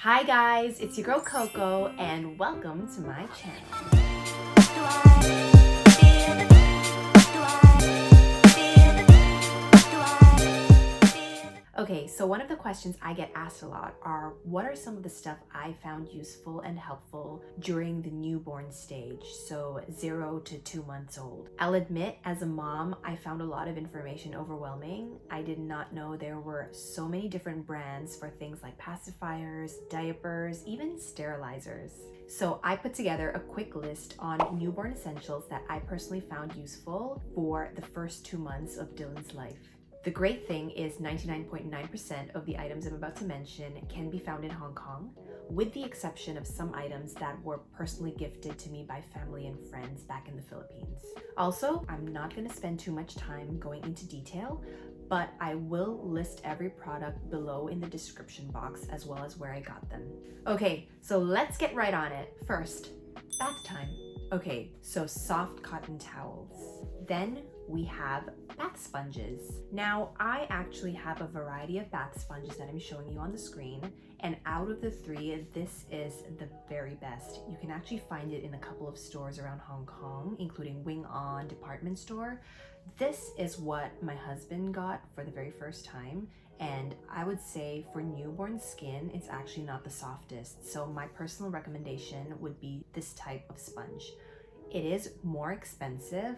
Hi guys, it's your girl Coco and welcome to my channel. Okay, so one of the questions I get asked a lot are what are some of the stuff I found useful and helpful during the newborn stage, so 0 to 2 months old. I'll admit, as a mom, I found a lot of information overwhelming. I did not know there were so many different brands for things like pacifiers, diapers, even sterilizers. So I put together a quick list on newborn essentials that I personally found useful for the first 2 months of Dylan's life. The great thing is 99.9% of the items I'm about to mention can be found in Hong Kong, with the exception of some items that were personally gifted to me by family and friends back in the Philippines. Also, I'm not going to spend too much time going into detail, but I will list every product below in the description box as well as where I got them. Okay, so let's get right on it. First, bath time. Okay, so soft cotton towels. Then we have bath sponges. Now, I actually have a variety of bath sponges that I'm showing you on the screen, and out of the three, this is the very best. You can actually find it in a couple of stores around Hong Kong, including Wing On department store. This is what my husband got for the very first time, and I would say for newborn skin, it's actually not the softest. So my personal recommendation would be this type of sponge. It is more expensive,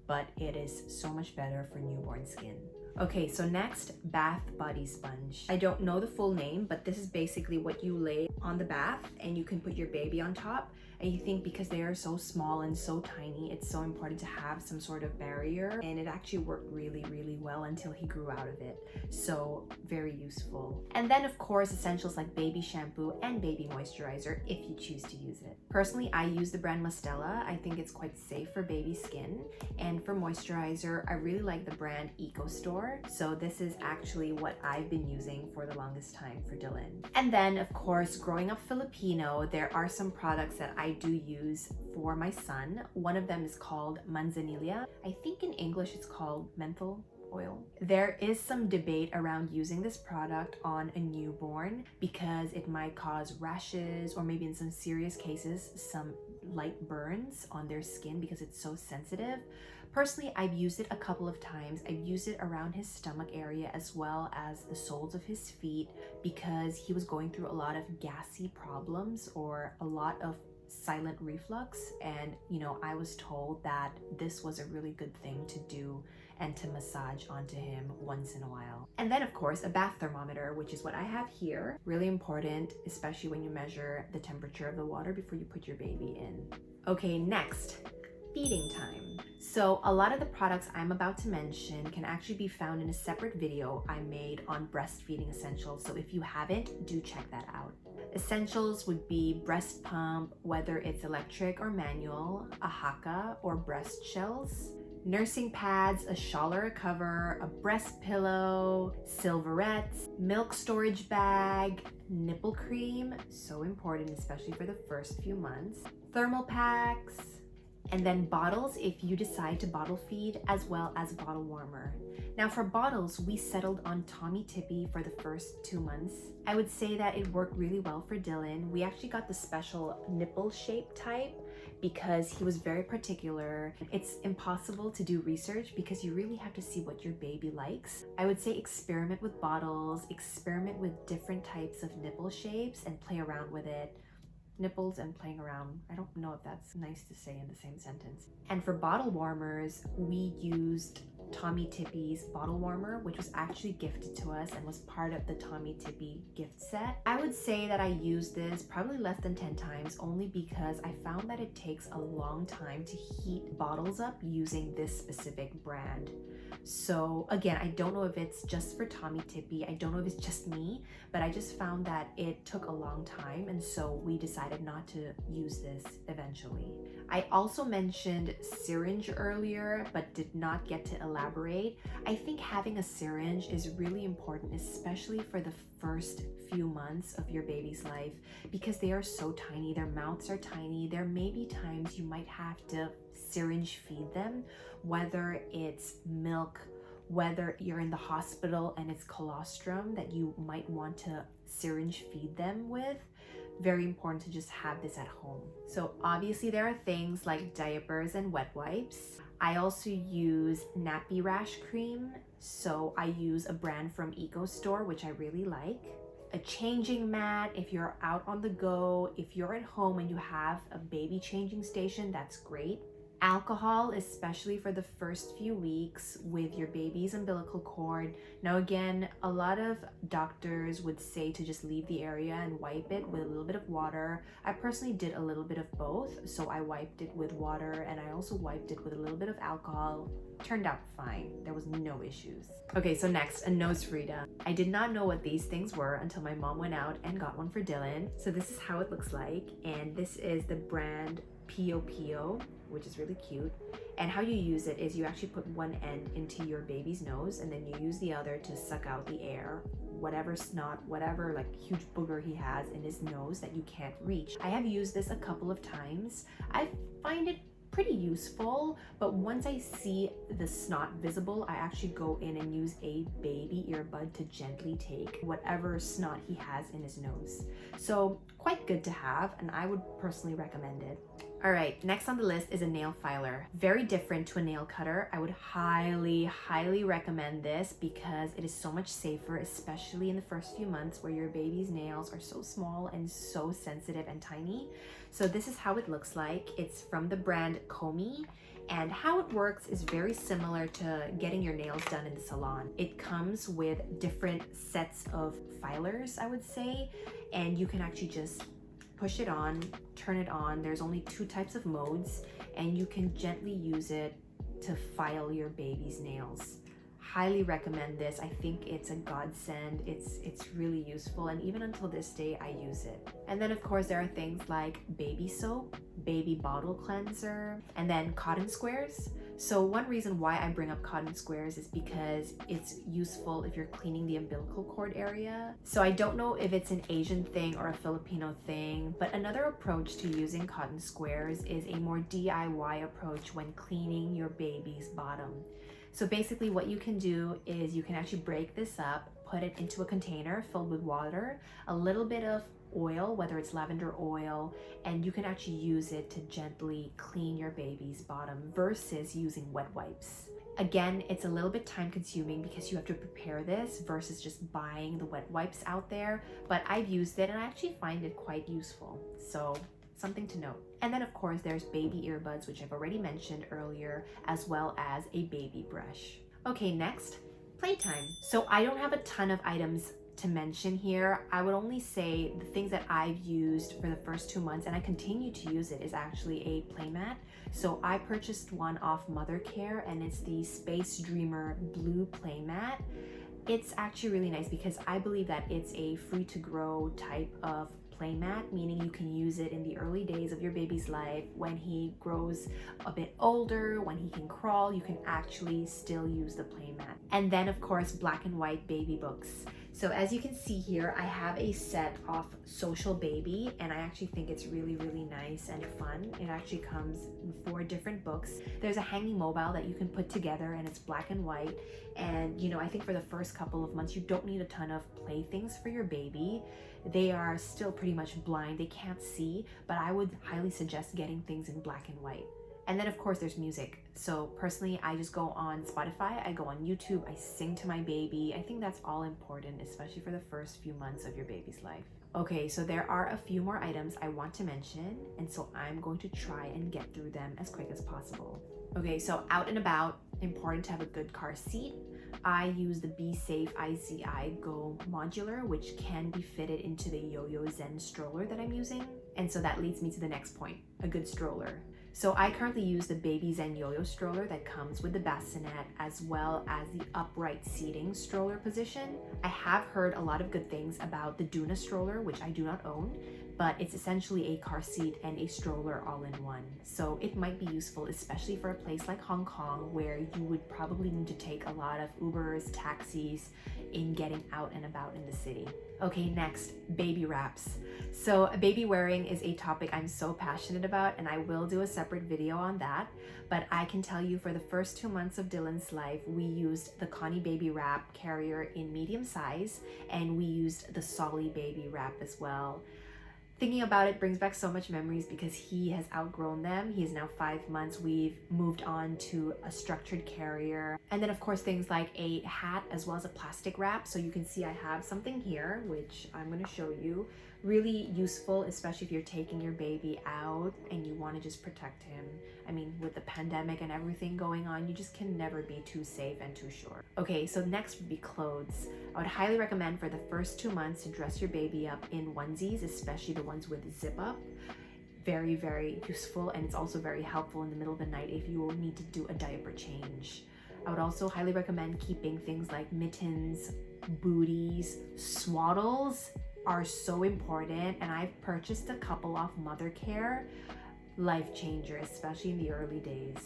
but it is so much better for newborn skin. Okay, so next, bath body sponge. I don't know the full name, but this is basically what you lay on the bath and you can put your baby on top. And you think because they are so small and so tiny, it's so important to have some sort of barrier. And it actually worked really, really well until he grew out of it. So very useful. And then of course, essentials like baby shampoo and baby moisturizer if you choose to use it. Personally, I use the brand Mustela. I think it's quite safe for baby skin. And for moisturizer, I really like the brand Ecostore. So this is actually what I've been using for the longest time for Dylan. And then of course, growing up Filipino, there are some products that I do use for my son. One of them is called Manzanilla. I think in English it's called menthol oil. There is some debate around using this product on a newborn because it might cause rashes or maybe in some serious cases some light burns on their skin because it's so sensitive. Personally, I've used it a couple of times. I've used it around his stomach area as well as the soles of his feet because he was going through a lot of gassy problems or a lot of silent reflux, and I was told that this was a really good thing to do and to massage onto him once in a while. And then of course a bath thermometer, which is what I have here. Really important, especially when you measure the temperature of the water before you put your baby in. Okay, next, feeding time. So a lot of the products I'm about to mention can actually be found in a separate video I made on breastfeeding essentials. So if you haven't, do check that out. Essentials would be breast pump, whether it's electric or manual, a Hakaa or breast shells, nursing pads, a shawl or a cover, a breast pillow, Silverettes, milk storage bag, nipple cream, so important especially for the first few months, thermal packs, and then bottles if you decide to bottle feed, as well as bottle warmer. Now for bottles, we settled on Tommee Tippee for the first 2 months. I would say that it worked really well for Dylan. We actually got the special nipple shape type because he was very particular. It's impossible to do research because you really have to see what your baby likes. I would say experiment with bottles, experiment with different types of nipple shapes and play around with it. Nipples and playing around. I don't know if that's nice to say in the same sentence. And for bottle warmers, we used Tommee Tippee's bottle warmer, which was actually gifted to us and was part of the Tommee Tippee gift set. I would say that I used this probably less than 10 times only because I found that it takes a long time to heat bottles up using this specific brand. So again, I don't know if it's just for Tommee Tippee, I don't know if it's just me, but I just found that it took a long time, and so we decided not to use this eventually. I also mentioned syringe earlier, but did not get to elaborate. I think having a syringe is really important, especially for the first few months of your baby's life, because they are so tiny, their mouths are tiny. There may be times you might have to syringe feed them, whether it's milk, whether you're in the hospital and it's colostrum that you might want to syringe feed them with. Very important to just have this at home. So obviously there are things like diapers and wet wipes. I also use nappy rash cream. So I use a brand from Ecostore, which I really like. A changing mat if you're out on the go. If you're at home and you have a baby changing station, that's great. Alcohol, especially for the first few weeks with your baby's umbilical cord. Now again, a lot of doctors would say to just leave the area and wipe it with a little bit of water. I personally did a little bit of both. So I wiped it with water and I also wiped it with a little bit of alcohol. Turned out fine. There was no issues. Okay, so next, a nose frida. I did not know what these things were until my mom went out and got one for Dylan. So this is how it looks like. And this is the brand Pio, which is really cute. And how you use it is you actually put one end into your baby's nose and then you use the other to suck out the air, whatever snot, whatever like huge booger he has in his nose that you can't reach. I have used this a couple of times. I find it pretty useful, but once I see the snot visible, I actually go in and use a baby earbud to gently take whatever snot he has in his nose. So quite good to have, and I would personally recommend it. All right, next on the list is a nail filer. Very different to a nail cutter. I would highly recommend this because it is so much safer, especially in the first few months where your baby's nails are so small and so sensitive and tiny. So this is how it looks like. It's from the brand COMBI, and how it works is very similar to getting your nails done in the salon. It comes with different sets of filers, I would say, and you can actually just push it on, turn it on. There's only 2 types of modes, and you can gently use it to file your baby's nails. Highly recommend this. I think it's a godsend. It's really useful, and even until this day I use it. And then of course there are things like baby soap, baby bottle cleanser, and then cotton squares. So one reason why I bring up cotton squares is because it's useful if you're cleaning the umbilical cord area. So I don't know if it's an Asian thing or a Filipino thing, but another approach to using cotton squares is a more DIY approach when cleaning your baby's bottom. So basically what you can do is you can actually break this up, put it into a container filled with water, a little bit of oil, whether it's lavender oil, and you can actually use it to gently clean your baby's bottom versus using wet wipes. Again, it's a little bit time consuming because you have to prepare this versus just buying the wet wipes out there, but I've used it and I actually find it quite useful. So something to note. And then of course there's baby earbuds, which I've already mentioned earlier, as well as a baby brush. Okay, next, playtime. So I don't have a ton of items to mention here. I would only say the things that I've used for the first 2 months, and I continue to use it, is actually a Playmat. So I purchased one off Mothercare, and it's the Space Dreamer Blue Playmat. It's actually really nice because I believe that it's a free to grow type of playmat, meaning you can use it in the early days of your baby's life. When he grows a bit older, when he can crawl, you can actually still use the playmat. And then of course, black and white baby books. So as you can see here, I have a set of Social Baby, and I actually think it's really nice and fun. It actually comes in 4 different books. There's a hanging mobile that you can put together, and it's black and white. And you know, I think for the first couple of months, you don't need a ton of playthings for your baby. They are still pretty much blind, they can't see, but I would highly suggest getting things in black and white. And then of course there's music. So personally, I just go on Spotify, I go on YouTube, I sing to my baby. I think that's all important, especially for the first few months of your baby's life. Okay, so there are a few more items I want to mention, and so I'm going to try and get through them as quick as possible. Okay, so out and about, important to have a good car seat. I use the Be Safe ICI Go Modular, which can be fitted into the Yoyozen stroller that I'm using. And so that leads me to the next point, a good stroller. So I currently use the Baby Zen Yo-Yo stroller that comes with the bassinet, as well as the upright seating stroller position. I have heard a lot of good things about the Doona stroller, which I do not own, but it's essentially a car seat and a stroller all in one. So it might be useful, especially for a place like Hong Kong, where you would probably need to take a lot of Ubers, taxis in getting out and about in the city. Okay, next, baby wraps. So baby wearing is a topic I'm so passionate about, and I will do a separate video on that. But I can tell you, for the first 2 months of Dylan's life, we used the Konny baby wrap carrier in medium size, and we used the Solly baby wrap as well. Thinking about it brings back so much memories because he has outgrown them. He is now 5 months. We've moved on to a structured carrier. And then of course things like a hat as well as a plastic wrap. So you can see I have something here, which I'm gonna show you. Really useful, especially if you're taking your baby out and you wanna just protect him. I mean, with the pandemic and everything going on, you just can never be too safe and too sure. Okay, so next would be clothes. I would highly recommend for the first 2 months to dress your baby up in onesies, especially the ones with zip up. Very, very useful, and it's also very helpful in the middle of the night if you will need to do a diaper change. I would also highly recommend keeping things like mittens, booties, swaddles are so important, and I've purchased a couple off Mothercare. Life changer, especially in the early days.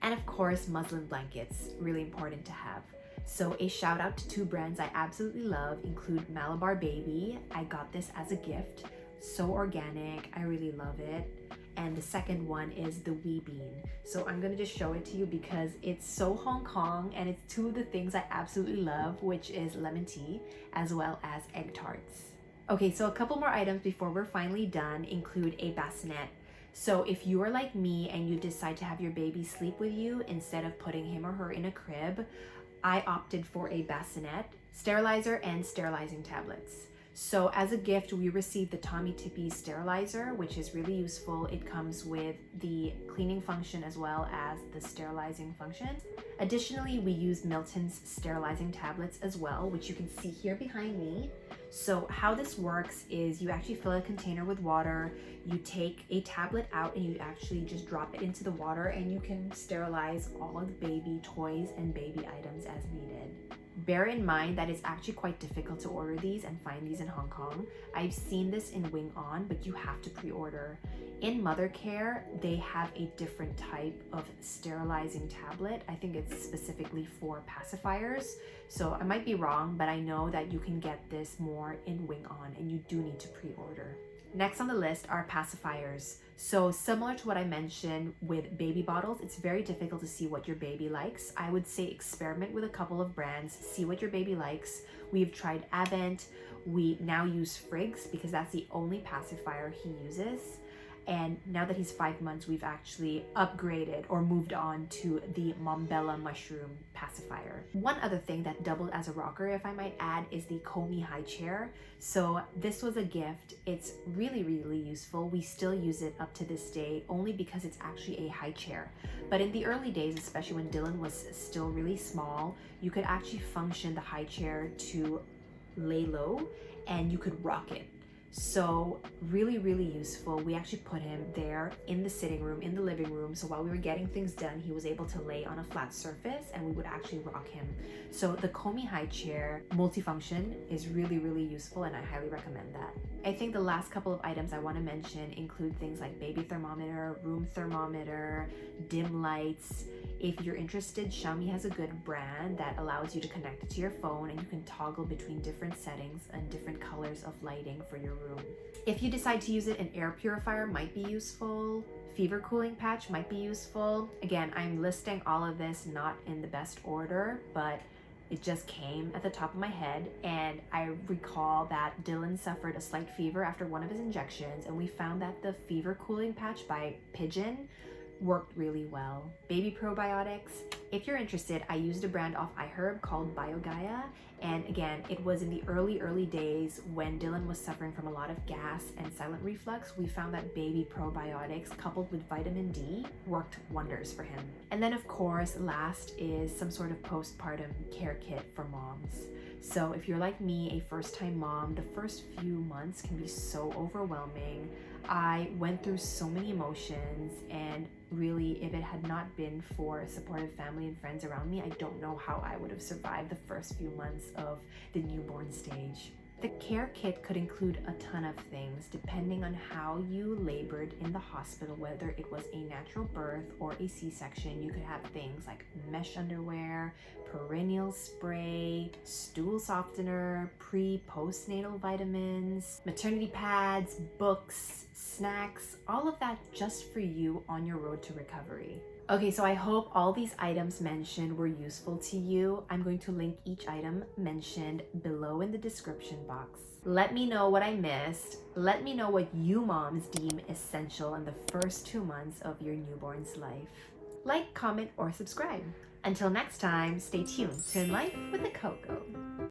And of course, muslin blankets, really important to have. So a shout out to 2 brands I absolutely love include Malabar Baby. I got this as a gift. So organic, I really love it. And the second one is the Wee Bean. So I'm gonna just show it to you because it's so Hong Kong, and it's 2 of the things I absolutely love, which is lemon tea as well as egg tarts. Okay, so a couple more items before we're finally done include a bassinet. So if you are like me and you decide to have your baby sleep with you instead of putting him or her in a crib, I opted for a bassinet, sterilizer, and sterilizing tablets. So as a gift, we received the Tommy Tippy sterilizer, which is really useful. It comes with the cleaning function as well as the sterilizing function. Additionally, we used Milton's sterilizing tablets as well, which you can see here behind me. So how this works is you actually fill a container with water, you take a tablet out and you actually just drop it into the water, and you can sterilize all of the baby toys and baby items as needed. Bear in mind that it's actually quite difficult to order these and find these in Hong Kong. I've seen this in Wing On, but you have to pre-order. In Mothercare, they have a different type of sterilizing tablet. I think it's specifically for pacifiers. So I might be wrong, but I know that you can get this more in Wing On, and you do need to pre-order. Next on the list are pacifiers. So similar to what I mentioned with baby bottles, it's very difficult to see what your baby likes. I would say experiment with a couple of brands, see what your baby likes. We've tried Avent. We now use Friggs because that's the only pacifier he uses. And now that he's 5 months, we've actually upgraded or moved on to the Mombella mushroom pacifier. One other thing that doubled as a rocker, if I might add, is the COMBI high chair. So this was a gift. It's really, really useful. We still use it up to this day only because it's actually a high chair. But in the early days, especially when Dylan was still really small, you could actually function the high chair to lay low and you could rock it. So really, really useful. We actually put him there in the sitting room, in the living room. So while we were getting things done, he was able to lay on a flat surface and we would actually rock him. So the COMBI high chair multifunction is really, really useful, and I highly recommend that. I think the last couple of items I want to mention include things like baby thermometer, room thermometer, dim lights. If you're interested, Xiaomi has a good brand that allows you to connect it to your phone, and you can toggle between different settings and different colors of lighting for your room. If you decide to use it, an air purifier might be useful. Fever cooling patch might be useful. Again, I'm listing all of this not in the best order, but it just came at the top of my head, and I recall that Dylan suffered a slight fever after one of his injections, and we found that the fever cooling patch by Pigeon worked really well. Baby probiotics, if you're interested, I used a brand off iHerb called BioGaia, and again, it was in the early days when Dylan was suffering from a lot of gas and silent reflux. We found that baby probiotics coupled with vitamin D worked wonders for him. And then of course, last is some sort of postpartum care kit for moms. So if you're like me, a first-time mom, the first few months can be so overwhelming. I went through so many emotions, and really, if it had not been for supportive family and friends around me, I don't know how I would have survived the first few months of the newborn stage. The care kit could include a ton of things depending on how you labored in the hospital, whether it was a natural birth or a C-section. You could have things like mesh underwear, perineal spray, stool softener, pre-postnatal vitamins, maternity pads, books, snacks, all of that just for you on your road to recovery. Okay, so I hope all these items mentioned were useful to you. I'm going to link each item mentioned below in the description box. Let me know what I missed. Let me know what you moms deem essential in the first 2 months of your newborn's life. Like, comment, or subscribe. Until next time, stay tuned to In Life with the Coco.